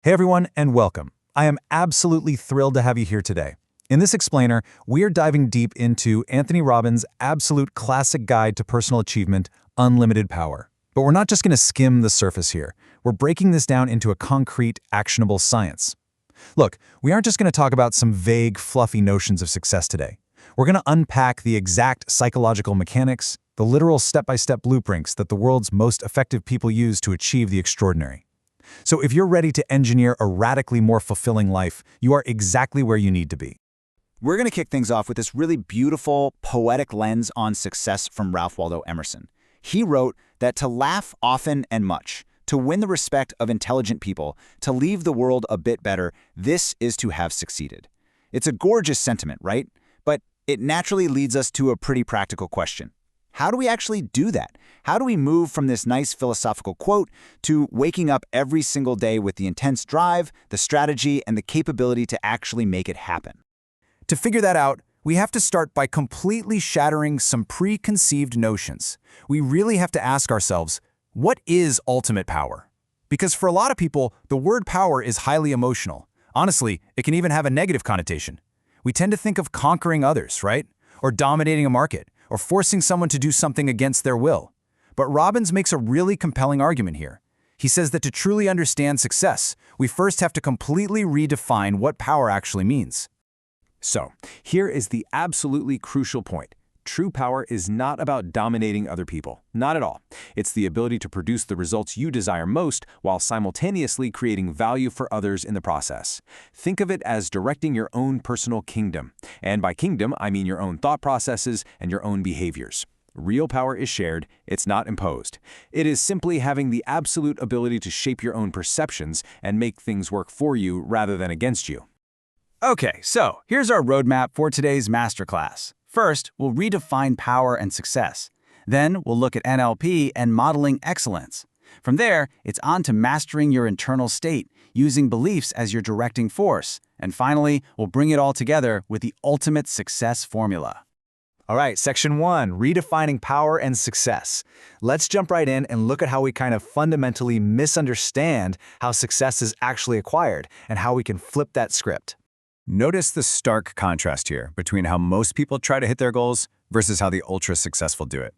Hey everyone, and welcome. I am absolutely thrilled to have you here today. In this explainer, we are diving deep into Anthony Robbins' absolute classic guide to personal achievement, Unlimited Power. But we're not just going to skim the surface here. We're breaking this down into a concrete, actionable science. Look, we aren't just going to talk about some vague, fluffy notions of success today. We're going to unpack the exact psychological mechanics, the literal step-by-step blueprints that the world's most effective people use to achieve the extraordinary. So if you're ready to engineer a radically more fulfilling life, you are exactly where you need to be. We're going to kick things off with this really beautiful, poetic lens on success from Ralph Waldo Emerson. He wrote that to laugh often and much, to win the respect of intelligent people, to leave the world a bit better, this is to have succeeded. It's a gorgeous sentiment, right? But it naturally leads us to a pretty practical question. How do we actually do that? How do we move from this nice philosophical quote to waking up every single day with the intense drive, the strategy, and the capability to actually make it happen? To figure that out, we have to start by completely shattering some preconceived notions. We really have to ask ourselves, what is ultimate power? Because for a lot of people, the word power is highly emotional. Honestly, it can even have a negative connotation. We tend to think of conquering others, right? Or dominating a market, or forcing someone to do something against their will. But Robbins makes a really compelling argument here. He says that to truly understand success, we first have to completely redefine what power actually means. So, here is the absolutely crucial point. True power is not about dominating other people. Not at all. It's the ability to produce the results you desire most while simultaneously creating value for others in the process. Think of it as directing your own personal kingdom. And by kingdom, I mean your own thought processes and your own behaviors. Real power is shared, it's not imposed. It is simply having the absolute ability to shape your own perceptions and make things work for you rather than against you. Okay, so here's our roadmap for today's masterclass. First, we'll redefine power and success. Then, we'll look at NLP and modeling excellence. From there, it's on to mastering your internal state, using beliefs as your directing force. And finally, we'll bring it all together with the ultimate success formula. All right, section 1, redefining power and success. Let's jump right in and look at how we kind of fundamentally misunderstand how success is actually acquired and how we can flip that script. Notice the stark contrast here between how most people try to hit their goals versus how the ultra-successful do it.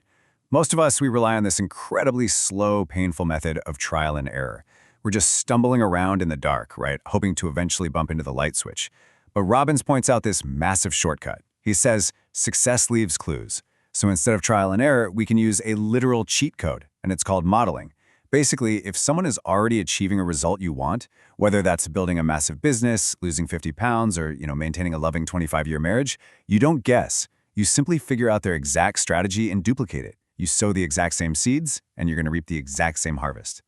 Most of us, we rely on this incredibly slow, painful method of trial and error. We're just stumbling around in the dark, right, hoping to eventually bump into the light switch. But Robbins points out this massive shortcut. He says, success leaves clues. So instead of trial and error, we can use a literal cheat code, and it's called modeling. Basically, if someone is already achieving a result you want, whether that's building a massive business, losing 50 pounds, or maintaining a loving 25-year marriage, you don't guess. You simply figure out their exact strategy and duplicate it. You sow the exact same seeds, and you're going to reap the exact same harvest.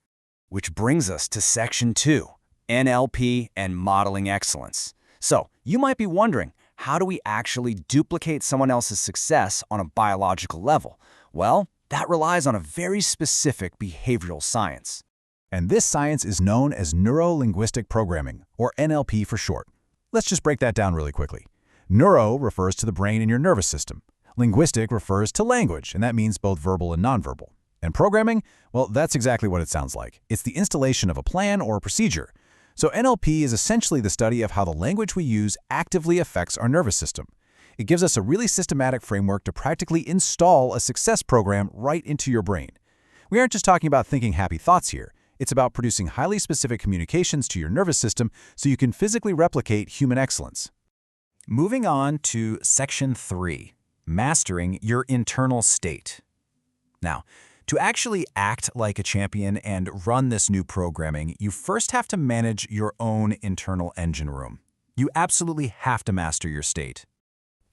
Which brings us to section 2, NLP and modeling excellence. So, you might be wondering, how do we actually duplicate someone else's success on a biological level? Well, that relies on a very specific behavioral science. And this science is known as Neuro-Linguistic Programming, or NLP for short. Let's just break that down really quickly. Neuro refers to the brain in your nervous system. Linguistic refers to language, and that means both verbal and nonverbal. And programming, well, that's exactly what it sounds like. It's the installation of a plan or a procedure. So NLP is essentially the study of how the language we use actively affects our nervous system. It gives us a really systematic framework to practically install a success program right into your brain. We aren't just talking about thinking happy thoughts here. It's about producing highly specific communications to your nervous system so you can physically replicate human excellence. Moving on to section 3, mastering your internal state. Now, to actually act like a champion and run this new programming, you first have to manage your own internal engine room. You absolutely have to master your state.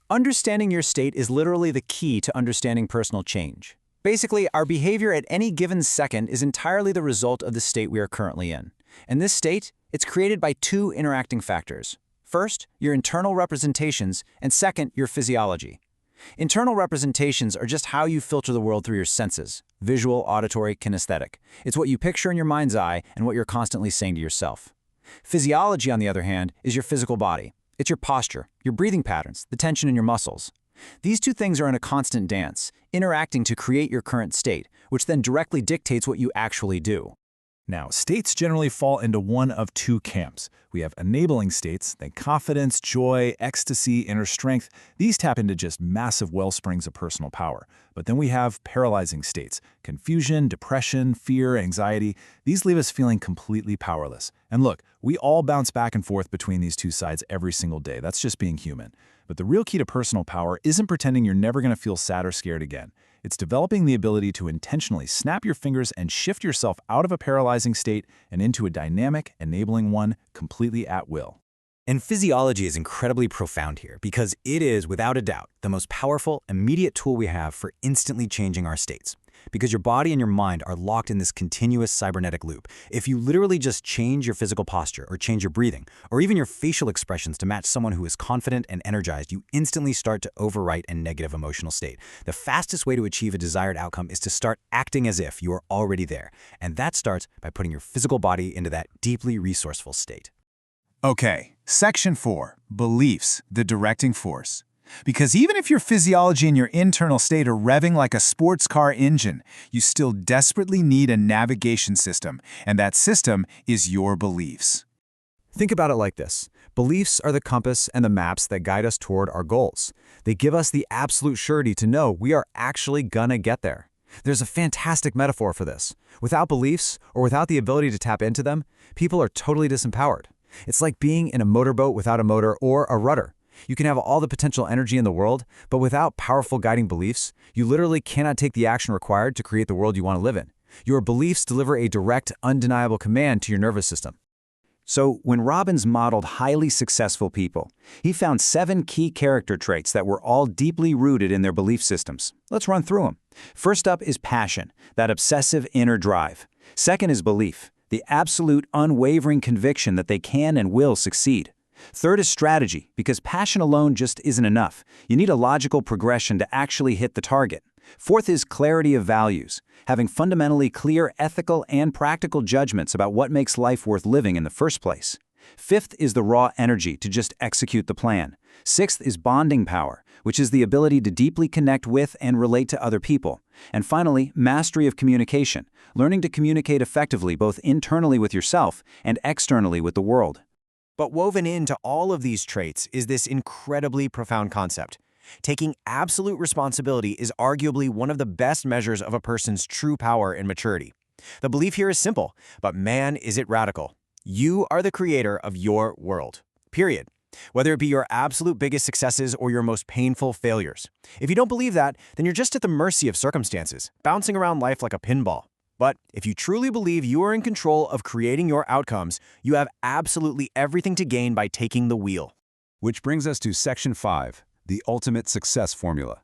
Understanding your state is literally the key to understanding personal change. Basically, our behavior at any given second is entirely the result of the state we are currently in. And this state, it's created by two interacting factors. First, your internal representations, and second, your physiology. Internal representations are just how you filter the world through your senses: visual, auditory, kinesthetic. It's what you picture in your mind's eye and what you're constantly saying to yourself. Physiology, on the other hand, is your physical body. It's your posture, your breathing patterns, the tension in your muscles. These two things are in a constant dance, interacting to create your current state, which then directly dictates what you actually do. Now, states generally fall into one of two camps. We have enabling states, think confidence, joy, ecstasy, inner strength. These tap into just massive wellsprings of personal power. But then we have paralyzing states, confusion, depression, fear, anxiety. These leave us feeling completely powerless. And look, we all bounce back and forth between these two sides every single day. That's just being human. But the real key to personal power isn't pretending you're never going to feel sad or scared again. It's developing the ability to intentionally snap your fingers and shift yourself out of a paralyzing state and into a dynamic, enabling one completely at will. And physiology is incredibly profound here because it is, without a doubt, the most powerful, immediate tool we have for instantly changing our states. Because your body and your mind are locked in this continuous cybernetic loop. If you literally just change your physical posture or change your breathing, or even your facial expressions to match someone who is confident and energized, you instantly start to overwrite a negative emotional state. The fastest way to achieve a desired outcome is to start acting as if you are already there. And that starts by putting your physical body into that deeply resourceful state. Okay, Section 4, Beliefs, the directing force. Because even if your physiology and your internal state are revving like a sports car engine, you still desperately need a navigation system, and that system is your beliefs. Think about it like this. Beliefs are the compass and the maps that guide us toward our goals. They give us the absolute surety to know we are actually gonna get there. There's a fantastic metaphor for this. Without beliefs, or without the ability to tap into them, people are totally disempowered. It's like being in a motorboat without a motor or a rudder. You can have all the potential energy in the world, but without powerful guiding beliefs, you literally cannot take the action required to create the world you want to live in. Your beliefs deliver a direct, undeniable command to your nervous system. So, when Robbins modeled highly successful people, he found 7 key character traits that were all deeply rooted in their belief systems. Let's run through them. First up is passion, that obsessive inner drive. Second is belief, the absolute unwavering conviction that they can and will succeed. Third is strategy, because passion alone just isn't enough. You need a logical progression to actually hit the target. Fourth is clarity of values, having fundamentally clear ethical and practical judgments about what makes life worth living in the first place. Fifth is the raw energy to just execute the plan. Sixth is bonding power, which is the ability to deeply connect with and relate to other people. And finally, mastery of communication, learning to communicate effectively both internally with yourself and externally with the world. But woven into all of these traits is this incredibly profound concept. Taking absolute responsibility is arguably one of the best measures of a person's true power and maturity. The belief here is simple, but man, is it radical. You are the creator of your world. Period. Whether it be your absolute biggest successes or your most painful failures. If you don't believe that, then you're just at the mercy of circumstances, bouncing around life like a pinball. But if you truly believe you are in control of creating your outcomes, you have absolutely everything to gain by taking the wheel. Which brings us to Section 5, the ultimate success formula.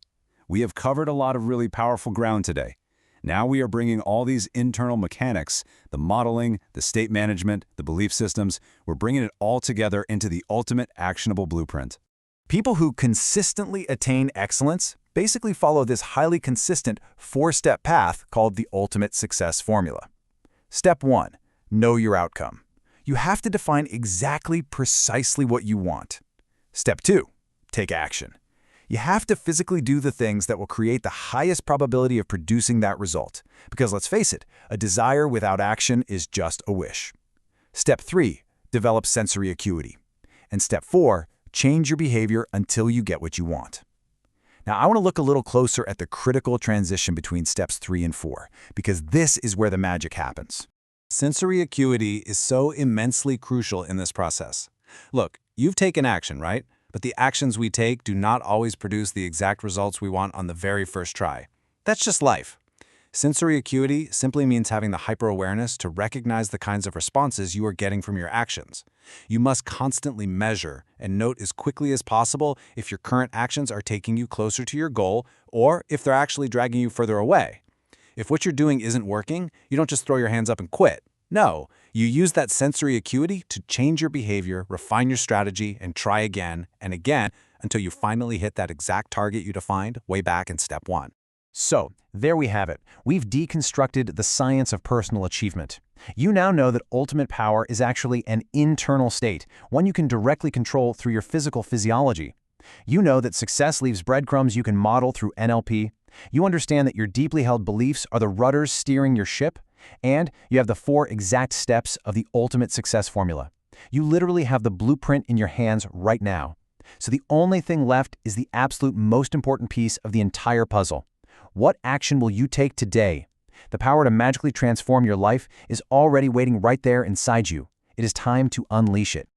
We have covered a lot of really powerful ground today. Now we are bringing all these internal mechanics, the modeling, the state management, the belief systems, we're bringing it all together into the ultimate actionable blueprint. People who consistently attain excellence basically follow this highly consistent 4-step path called the ultimate success formula. Step 1, know your outcome. You have to define exactly precisely what you want. Step 2, take action. You have to physically do the things that will create the highest probability of producing that result. Because let's face it, a desire without action is just a wish. Step 3, develop sensory acuity. And step 4, change your behavior until you get what you want. Now, I want to look a little closer at the critical transition between steps 3 and 4, because this is where the magic happens. Sensory acuity is so immensely crucial in this process. Look, you've taken action, right? But the actions we take do not always produce the exact results we want on the very first try. That's just life. Sensory acuity simply means having the hyper-awareness to recognize the kinds of responses you are getting from your actions. You must constantly measure and note as quickly as possible if your current actions are taking you closer to your goal or if they're actually dragging you further away. If what you're doing isn't working, you don't just throw your hands up and quit. No, you use that sensory acuity to change your behavior, refine your strategy, and try again and again until you finally hit that exact target you defined way back in step 1. So, there we have it. We've deconstructed the science of personal achievement. You now know that ultimate power is actually an internal state, one you can directly control through your physical physiology. You know that success leaves breadcrumbs you can model through NLP. You understand that your deeply held beliefs are the rudders steering your ship, And you have the 4 exact steps of the ultimate success formula. You literally have the blueprint in your hands right now. So the only thing left is the absolute most important piece of the entire puzzle. What action will you take today? The power to magically transform your life is already waiting right there inside you. It is time to unleash it.